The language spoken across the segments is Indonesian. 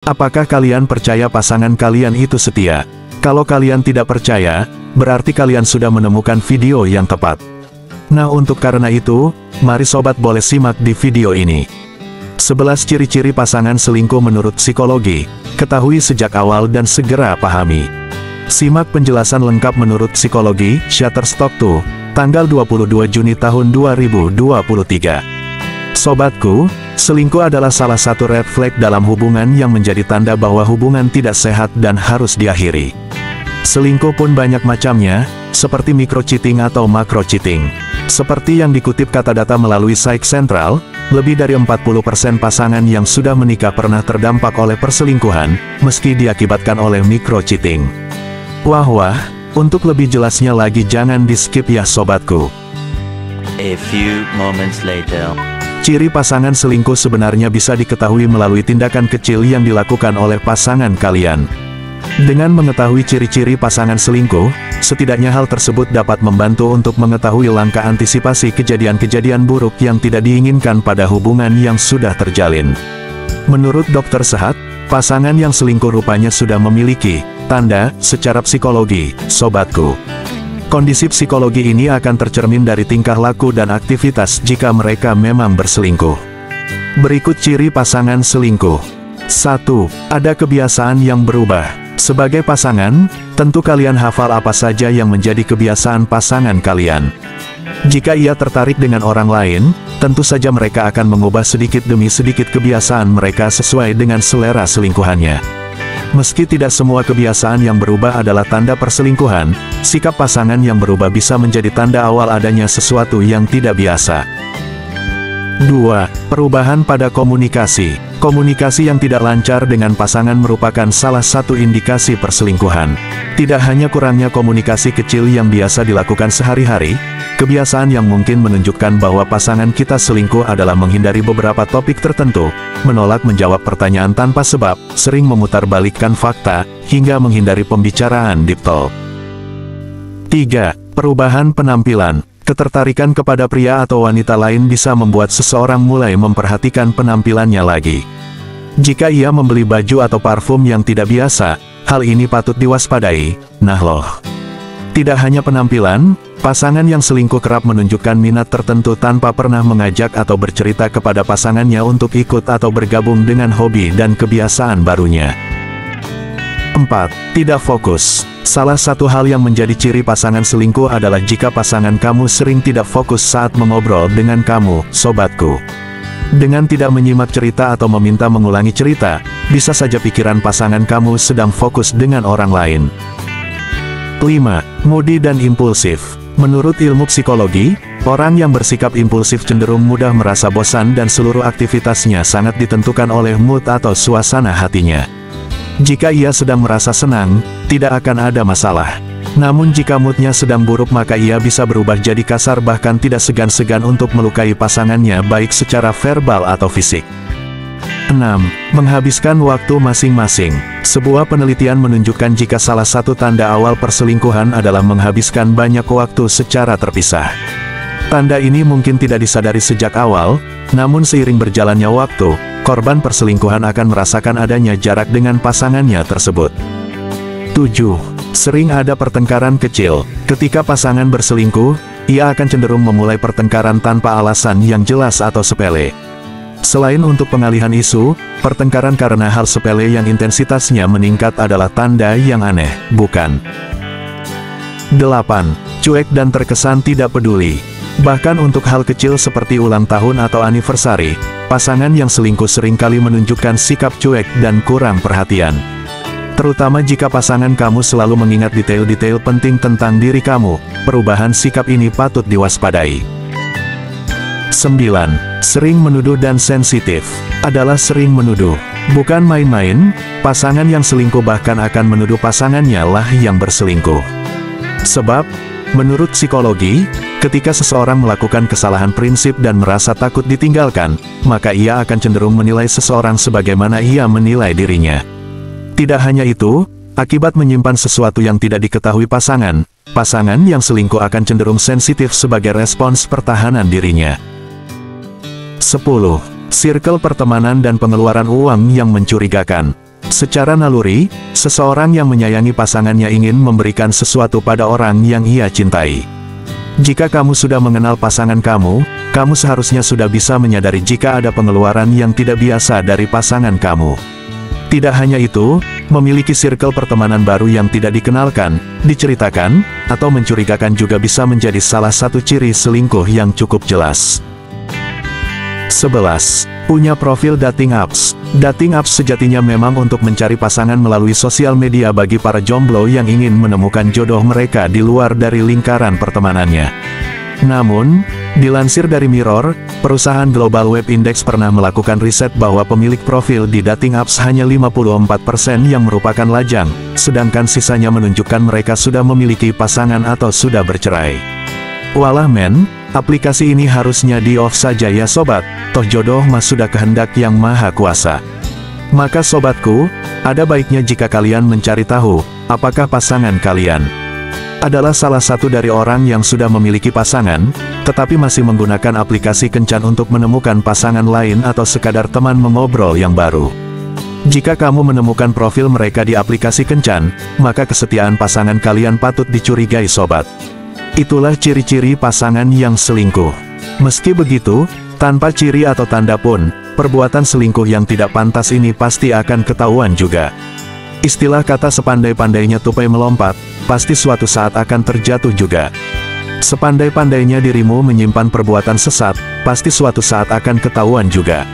Apakah kalian percaya pasangan kalian itu setia? Kalau kalian tidak percaya, berarti kalian sudah menemukan video yang tepat. Nah, untuk karena itu, mari sobat boleh simak di video ini. 11 ciri-ciri pasangan selingkuh menurut psikologi, ketahui sejak awal dan segera pahami. Simak penjelasan lengkap menurut psikologi, Shutterstock 2, tanggal 22 Juni tahun 2023. Sobatku, selingkuh adalah salah satu red flag dalam hubungan yang menjadi tanda bahwa hubungan tidak sehat dan harus diakhiri. Selingkuh pun banyak macamnya, seperti micro-cheating atau macro-cheating. Seperti yang dikutip kata data melalui Psych Central, lebih dari 40% pasangan yang sudah menikah pernah terdampak oleh perselingkuhan, meski diakibatkan oleh micro-cheating. Wah, untuk lebih jelasnya lagi jangan di-skip ya sobatku. A few moments later. Ciri pasangan selingkuh sebenarnya bisa diketahui melalui tindakan kecil yang dilakukan oleh pasangan kalian. Dengan mengetahui ciri-ciri pasangan selingkuh, setidaknya hal tersebut dapat membantu untuk mengetahui langkah antisipasi kejadian-kejadian buruk yang tidak diinginkan pada hubungan yang sudah terjalin. Menurut dokter Sehat, pasangan yang selingkuh rupanya sudah memiliki tanda secara psikologi, sobatku. Kondisi psikologi ini akan tercermin dari tingkah laku dan aktivitas jika mereka memang berselingkuh. Berikut ciri pasangan selingkuh. 1. Ada kebiasaan yang berubah. Sebagai pasangan, tentu kalian hafal apa saja yang menjadi kebiasaan pasangan kalian. Jika ia tertarik dengan orang lain, tentu saja mereka akan mengubah sedikit demi sedikit kebiasaan mereka sesuai dengan selera selingkuhannya. Meski tidak semua kebiasaan yang berubah adalah tanda perselingkuhan, sikap pasangan yang berubah bisa menjadi tanda awal adanya sesuatu yang tidak biasa. 2. Perubahan pada komunikasi. Komunikasi yang tidak lancar dengan pasangan merupakan salah satu indikasi perselingkuhan. Tidak hanya kurangnya komunikasi kecil yang biasa dilakukan sehari-hari, kebiasaan yang mungkin menunjukkan bahwa pasangan kita selingkuh adalah menghindari beberapa topik tertentu, menolak menjawab pertanyaan tanpa sebab, sering memutarbalikkan fakta, hingga menghindari pembicaraan deep talk. 3. Perubahan penampilan. Ketertarikan kepada pria atau wanita lain bisa membuat seseorang mulai memperhatikan penampilannya lagi. Jika ia membeli baju atau parfum yang tidak biasa, hal ini patut diwaspadai. Nah loh. Tidak hanya penampilan, pasangan yang selingkuh kerap menunjukkan minat tertentu tanpa pernah mengajak atau bercerita kepada pasangannya untuk ikut atau bergabung dengan hobi dan kebiasaan barunya. 4. Tidak fokus. Salah satu hal yang menjadi ciri pasangan selingkuh adalah jika pasangan kamu sering tidak fokus saat mengobrol dengan kamu, sobatku. Dengan tidak menyimak cerita atau meminta mengulangi cerita, bisa saja pikiran pasangan kamu sedang fokus dengan orang lain. 5. Moody dan impulsif. Menurut ilmu psikologi, orang yang bersikap impulsif cenderung mudah merasa bosan dan seluruh aktivitasnya sangat ditentukan oleh mood atau suasana hatinya. Jika ia sedang merasa senang, tidak akan ada masalah. Namun jika moodnya sedang buruk maka ia bisa berubah jadi kasar bahkan tidak segan-segan untuk melukai pasangannya baik secara verbal atau fisik. 6. Menghabiskan waktu masing-masing. Sebuah penelitian menunjukkan jika salah satu tanda awal perselingkuhan adalah menghabiskan banyak waktu secara terpisah. Tanda ini mungkin tidak disadari sejak awal, namun seiring berjalannya waktu, korban perselingkuhan akan merasakan adanya jarak dengan pasangannya tersebut. 7. Sering ada pertengkaran kecil. Ketika pasangan berselingkuh, ia akan cenderung memulai pertengkaran tanpa alasan yang jelas atau sepele. Selain untuk pengalihan isu, pertengkaran karena hal sepele yang intensitasnya meningkat adalah tanda yang aneh, bukan? 8. Cuek dan terkesan tidak peduli. Bahkan untuk hal kecil seperti ulang tahun atau anniversary, pasangan yang selingkuh seringkali menunjukkan sikap cuek dan kurang perhatian. Terutama jika pasangan kamu selalu mengingat detail-detail penting tentang diri kamu, perubahan sikap ini patut diwaspadai. 9. Sering menuduh dan sensitif. Adalah sering menuduh. Bukan main-main, pasangan yang selingkuh bahkan akan menuduh pasangannya lah yang berselingkuh. Sebab, menurut psikologi, ketika seseorang melakukan kesalahan prinsip dan merasa takut ditinggalkan, maka ia akan cenderung menilai seseorang sebagaimana ia menilai dirinya. Tidak hanya itu, akibat menyimpan sesuatu yang tidak diketahui pasangan yang selingkuh akan cenderung sensitif sebagai respons pertahanan dirinya. 10. Circle pertemanan dan pengeluaran uang yang mencurigakan. Secara naluri, seseorang yang menyayangi pasangannya ingin memberikan sesuatu pada orang yang ia cintai. Jika kamu sudah mengenal pasangan kamu seharusnya sudah bisa menyadari jika ada pengeluaran yang tidak biasa dari pasangan kamu. Tidak hanya itu, memiliki circle pertemanan baru yang tidak dikenalkan, diceritakan, atau mencurigakan juga bisa menjadi salah satu ciri selingkuh yang cukup jelas. 11. Punya profil dating apps. Dating apps sejatinya memang untuk mencari pasangan melalui sosial media bagi para jomblo yang ingin menemukan jodoh mereka di luar dari lingkaran pertemanannya. Namun, dilansir dari Mirror, perusahaan Global Web Index pernah melakukan riset bahwa pemilik profil di dating apps hanya 54% yang merupakan lajang, sedangkan sisanya menunjukkan mereka sudah memiliki pasangan atau sudah bercerai. Walah men, aplikasi ini harusnya di-off saja ya sobat, toh jodoh mah sudah kehendak yang maha kuasa. Maka sobatku, ada baiknya jika kalian mencari tahu, apakah pasangan kalian adalah salah satu dari orang yang sudah memiliki pasangan, tetapi masih menggunakan aplikasi kencan untuk menemukan pasangan lain atau sekadar teman mengobrol yang baru. Jika kamu menemukan profil mereka di aplikasi kencan, maka kesetiaan pasangan kalian patut dicurigai sobat. Itulah ciri-ciri pasangan yang selingkuh. Meski begitu, tanpa ciri atau tanda pun, perbuatan selingkuh yang tidak pantas ini pasti akan ketahuan juga. Istilah kata sepandai-pandainya tupai melompat, pasti suatu saat akan terjatuh juga. Sepandai-pandainya dirimu menyimpan perbuatan sesat, pasti suatu saat akan ketahuan juga.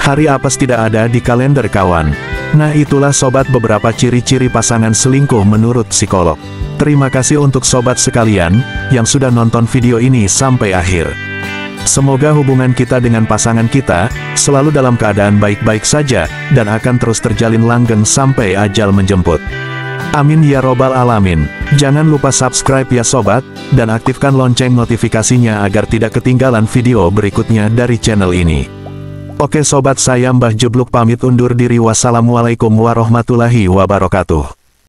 Hari apes tidak ada di kalender kawan. Nah itulah sobat beberapa ciri-ciri pasangan selingkuh menurut psikolog. Terima kasih untuk sobat sekalian, yang sudah nonton video ini sampai akhir. Semoga hubungan kita dengan pasangan kita, selalu dalam keadaan baik-baik saja, dan akan terus terjalin langgeng sampai ajal menjemput. Amin ya robbal alamin. Jangan lupa subscribe ya sobat, dan aktifkan lonceng notifikasinya agar tidak ketinggalan video berikutnya dari channel ini. Oke sobat, saya Mbah Jebluk pamit undur diri. Wassalamualaikum warahmatullahi wabarakatuh.